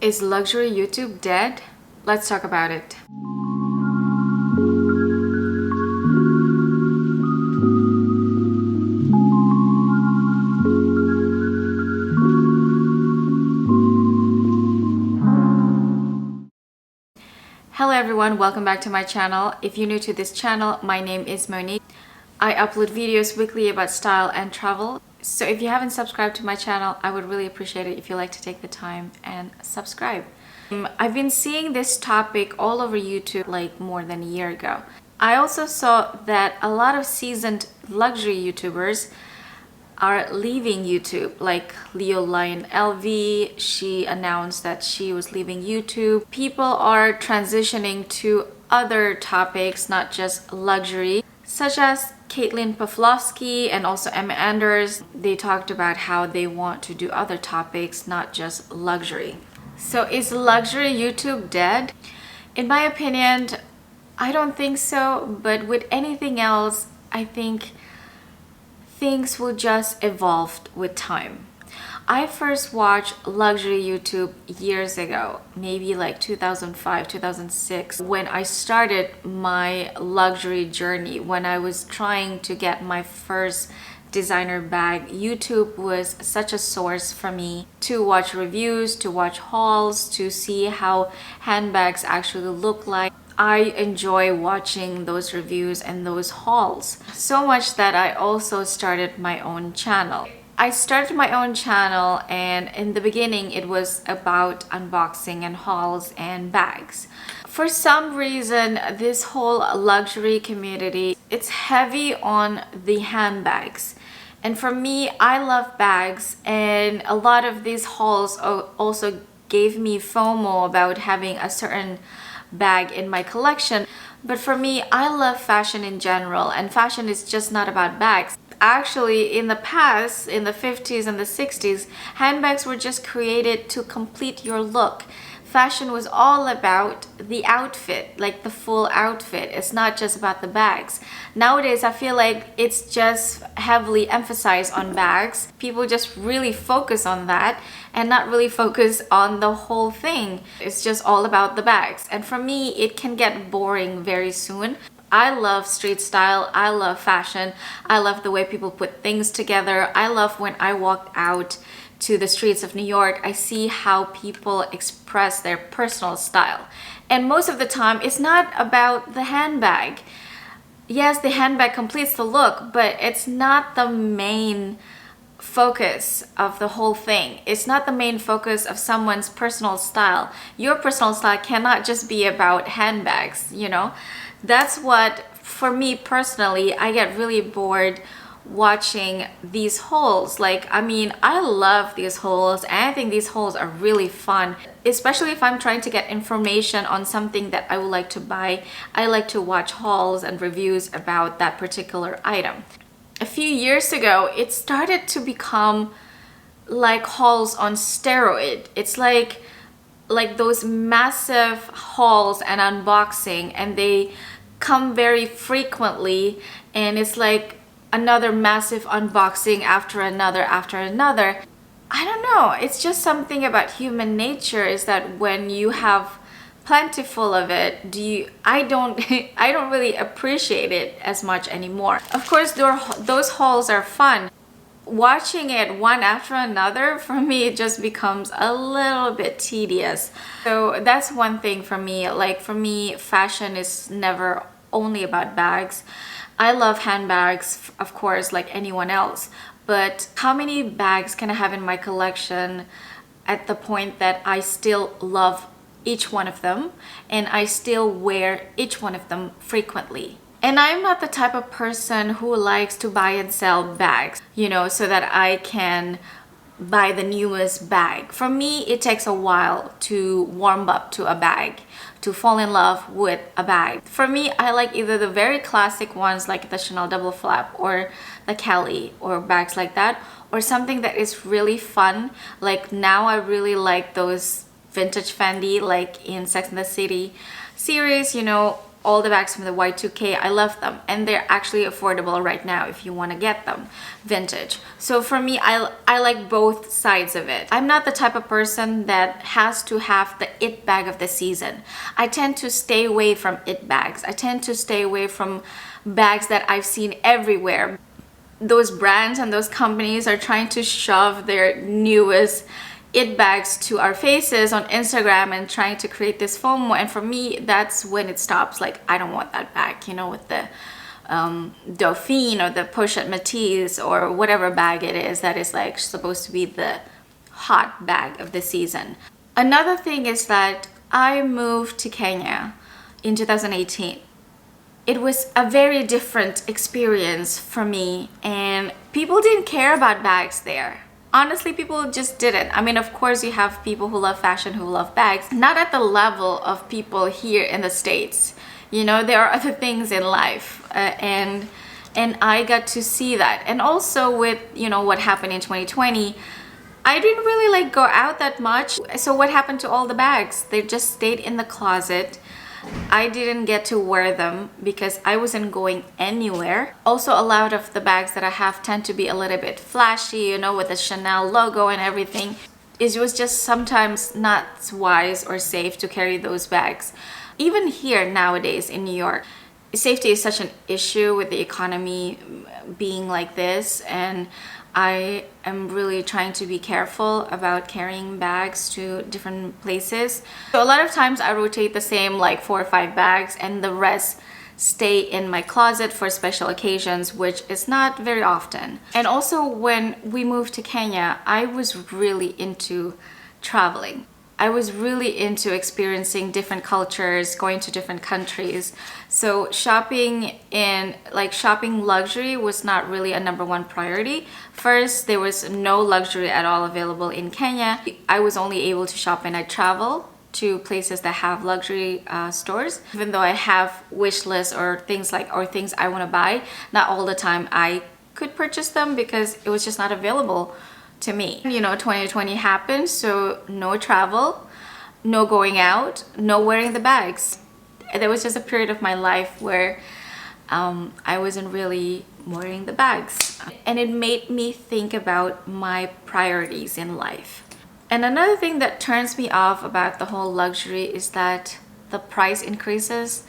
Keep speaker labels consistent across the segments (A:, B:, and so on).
A: Is luxury YouTube dead? Let's talk about it. Hello everyone, welcome back to my channel. If you're new to this channel, my name is Monique. I upload videos weekly about style and travel. So if you haven't subscribed to my channel, I would really appreciate it if you like to take the time and subscribe. I've been seeing this topic all over YouTube like more than a year ago. I also saw that a lot of seasoned luxury YouTubers are leaving YouTube, like Leo Lion LV. She announced that she was leaving YouTube. People are transitioning to other topics, not just luxury, such as Caitlin Pavlovsky and also Emma Anders. They talked about how they want to do other topics, not just luxury. So is luxury YouTube dead? In my opinion, I don't think so, but with anything else, I think things will just evolve with time. I first watched luxury YouTube years ago, maybe like 2005, 2006, when I started my luxury journey, when I was trying to get my first designer bag. YouTube was such a source for me to watch reviews, to watch hauls, to see how handbags actually look like. I enjoy watching those reviews and those hauls so much that I also started my own channel. I started my own channel, and in the beginning it was about unboxing and hauls and bags. For some reason, this whole luxury community, it's heavy on the handbags. And for me, I love bags, and a lot of these hauls also gave me FOMO about having a certain bag in my collection. But for me, I love fashion in general, and fashion is just not about bags. Actually, in the past, in the 50s and the 60s, handbags were just created to complete your look. Fashion was all about the outfit, like the full outfit. It's not just about the bags. Nowadays, I feel like it's just heavily emphasized on bags. People just really focus on that and not really focus on the whole thing. It's just all about the bags. And for me, it can get boring very soon. I love street style. I love fashion. I love the way people put things together. I love when I walk out to the streets of New York, I see how people express their personal style. And most of the time, it's not about the handbag. Yes, the handbag completes the look, but it's not the main focus of the whole thing. It's not the main focus of someone's personal style. Your personal style cannot just be about handbags, you know? That's what, for me personally, I get really bored watching these hauls. Like, I mean, I love these hauls, and I think these hauls are really fun, especially if I'm trying to get information on something that I would like to buy. I like to watch hauls and reviews about that particular item. A few years ago, it started to become like hauls on steroid. It's like those massive hauls and unboxing, and they come very frequently, and it's like another massive unboxing after another. I don't know, it's just something about human nature is that when you have plentiful of it, I don't really appreciate it as much anymore. Of course, those hauls are fun. Watching it one after another, for me, it just becomes a little bit tedious. So that's one thing for me. Like, for me, fashion is never only about bags. I love handbags, of course, like anyone else, but how many bags can I have in my collection at the point that I still love each one of them and I still wear each one of them frequently? And I'm not the type of person who likes to buy and sell bags, you know, so that I can buy the newest bag. For me, it takes a while to warm up to a bag, to fall in love with a bag. For me, I like either the very classic ones like the Chanel double flap or the Kelly or bags like that, or something that is really fun. Like now I really like those vintage Fendi, like in Sex and the City series, you know, all the bags from the Y2K. I love them, and they're actually affordable right now if you want to get them vintage. So for me, I like both sides of it. I'm not the type of person that has to have the it bag of the season. I tend to stay away from it bags. I tend to stay away from bags that I've seen everywhere. Those brands and those companies are trying to shove their newest it bags to our faces on Instagram and trying to create this FOMO, and for me that's when it stops. Like, I don't want that bag, you know, with the Dauphine or the Pochette Métis or whatever bag it is that is like supposed to be the hot bag of the season. Another thing is that I moved to Kenya in 2018. It was a very different experience for me, and people didn't care about bags there. Honestly, people just didn't. I mean, of course, you have people who love fashion who love bags, not at the level of people here in the States. You know, there are other things in life, and I got to see that. And also with, you know, what happened in 2020, I didn't really like go out that much. So what happened to all the bags? They just stayed in the closet. I didn't get to wear them because I wasn't going anywhere. Also, a lot of the bags that I have tend to be a little bit flashy, you know, with the Chanel logo and everything. It was just sometimes not wise or safe to carry those bags. Even here nowadays in New York, safety is such an issue with the economy being like this, and I am really trying to be careful about carrying bags to different places. So a lot of times I rotate the same like 4 or 5 bags, and the rest stay in my closet for special occasions, which is not very often. And also when we moved to Kenya, I was really into traveling. I was really into experiencing different cultures, going to different countries. So shopping luxury was not really a #1 priority. First, there was no luxury at all available in Kenya. I was only able to shop when I travel to places that have luxury stores. Even though I have wish lists or things I want to buy, not all the time I could purchase them because it was just not available to me. You know, 2020 happened, so no travel, no going out, no wearing the bags. There was just a period of my life where I wasn't really wearing the bags, and it made me think about my priorities in life. And another thing that turns me off about the whole luxury is that the price increases,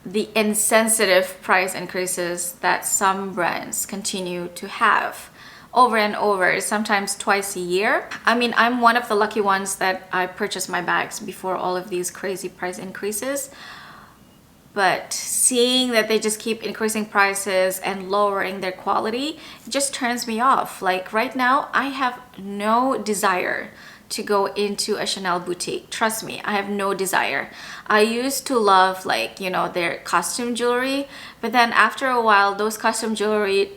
A: the insensitive price increases that some brands continue to have over and over, sometimes twice a year. I mean, I'm one of the lucky ones that I purchased my bags before all of these crazy price increases. But seeing that they just keep increasing prices and lowering their quality, it just turns me off. Like right now, I have no desire to go into a Chanel boutique. Trust me, I have no desire. I used to love, like, you know, their costume jewelry, but then after a while, those costume jewelry,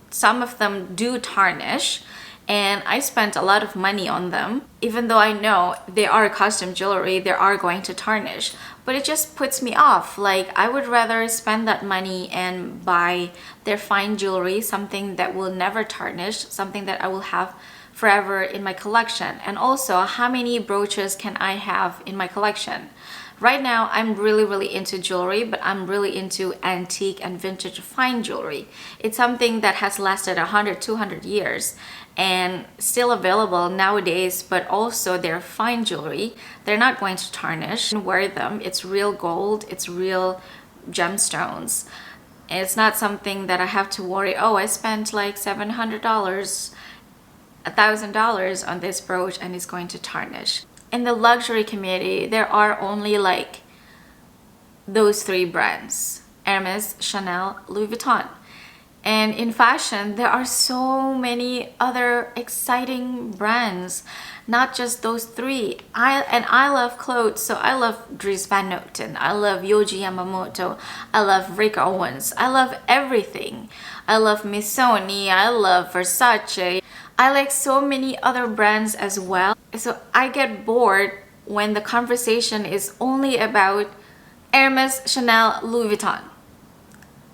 A: some of them do tarnish, and I spent a lot of money on them. Even though I know they are costume jewelry, they are going to tarnish, but it just puts me off. Like, I would rather spend that money and buy their fine jewelry, something that will never tarnish, something that I will have forever in my collection. And also, how many brooches can I have in my collection? Right now, I'm really into jewelry, but I'm really into antique and vintage fine jewelry. It's something that has lasted 100, 200 years and still available nowadays, but also they're fine jewelry. They're not going to tarnish. You can wear them. It's real gold. It's real gemstones. It's not something that I have to worry, oh, I spent like $700, $1,000 on this brooch and it's going to tarnish. In the luxury community, there are only like those 3 brands: Hermes, Chanel, Louis Vuitton. And in fashion, there are so many other exciting brands, not just those 3. I love clothes, so I love Dries Van Noten, I love Yohji Yamamoto, I love Rick Owens, I love everything. I love Missoni, I love Versace. I like so many other brands as well. So I get bored when the conversation is only about Hermes, Chanel, Louis Vuitton.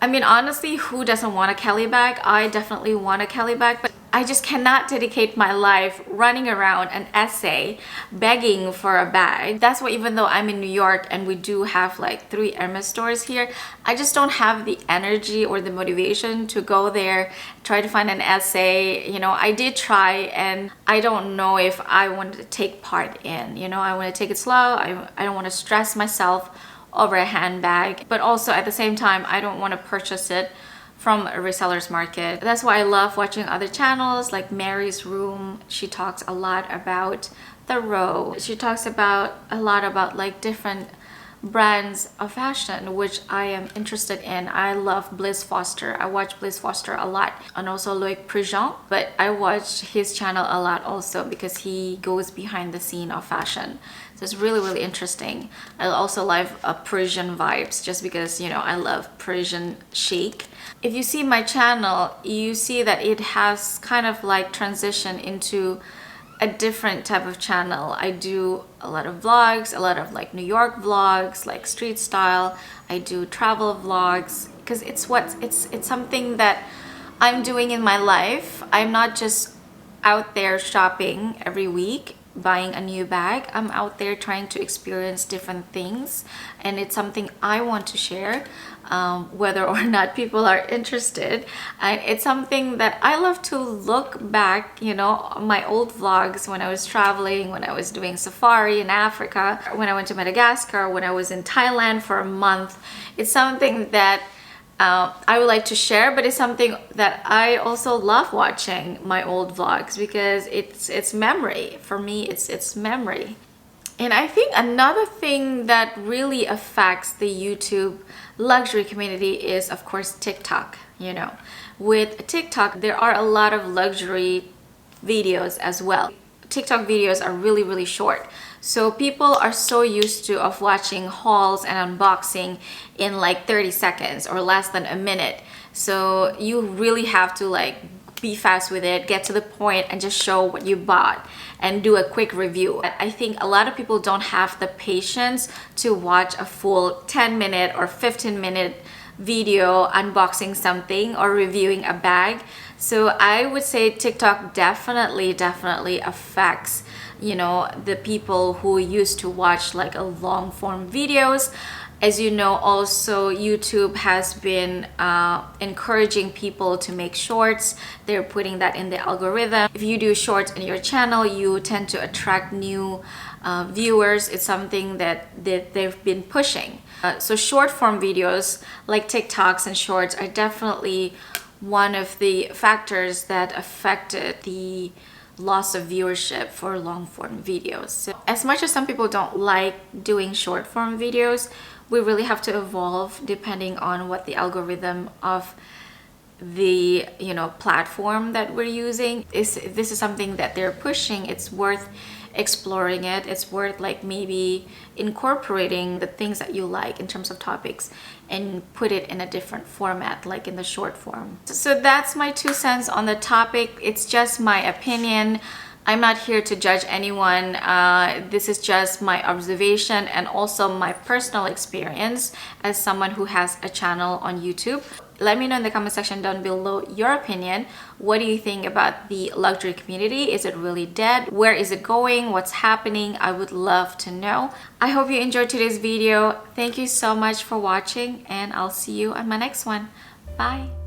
A: I mean, honestly, who doesn't want a Kelly bag? I definitely want a Kelly bag, but I just cannot dedicate my life running around an essay begging for a bag. That's why even though I'm in New York and we do have like 3 hermes stores here, I just don't have the energy or the motivation to go there, try to find an essay. You know, I did try, and I don't know if I wanted to take part in, you know, I want to take it slow. I don't want to stress myself over a handbag, but also at the same time, I don't want to purchase it from a reseller's market. That's why I love watching other channels like Mary's Room. She talks a lot about the row. She talks about a lot about like different brands of fashion, which I am interested in. I love Bliss Foster. I watch Bliss Foster a lot, and also Loic Prigent, but I watch his channel a lot also because he goes behind the scene of fashion. So it's really interesting. I also love Parisian vibes just because, you know, I love Parisian chic. If you see my channel, you see that it has kind of like transitioned into a different type of channel. I do a lot of vlogs, a lot of like New York vlogs, like street style. I do travel vlogs because it's something that I'm doing in my life. I'm not just out there shopping every week buying a new bag. I'm out there trying to experience different things, and it's something I want to share, whether or not people are interested. And it's something that I love to look back, you know, my old vlogs when I was traveling, when I was doing safari in Africa, when I went to Madagascar, when I was in Thailand for a month. It's something that I would like to share, but it's something that I also love watching my old vlogs because it's memory. For me, it's memory. And I think another thing that really affects the YouTube luxury community is, of course, TikTok. You know, with TikTok, there are a lot of luxury videos as well. TikTok videos are really short. So people are so used to of watching hauls and unboxing in like 30 seconds or less than a minute. So you really have to like be fast with it, get to the point and just show what you bought and do a quick review. I think a lot of people don't have the patience to watch a full 10-minute or 15-minute video unboxing something or reviewing a bag. So I would say TikTok definitely affects, you know, the people who used to watch like a long form videos. As you know, also YouTube has been encouraging people to make shorts. They're putting that in the algorithm. If you do shorts in your channel, you tend to attract new viewers. It's something that they've been pushing. So short form videos like TikToks and shorts are definitely one of the factors that affected the loss of viewership for long form videos. So as much as some people don't like doing short form videos, we really have to evolve depending on what the algorithm of the, you know, platform that we're using is. If this is something that they're pushing, it's worth exploring it. It's worth like maybe incorporating the things that you like in terms of topics and put it in a different format, like in the short form. So that's my 2 cents on the topic. It's just my opinion. I'm not here to judge anyone. This is just my observation and also my personal experience as someone who has a channel on YouTube. Let me know in the comment section down below your opinion. What do you think about the luxury community? Is it really dead? Where is it going? What's happening? I would love to know. I hope you enjoyed today's video. Thank you so much for watching, and I'll see you on my next one. Bye.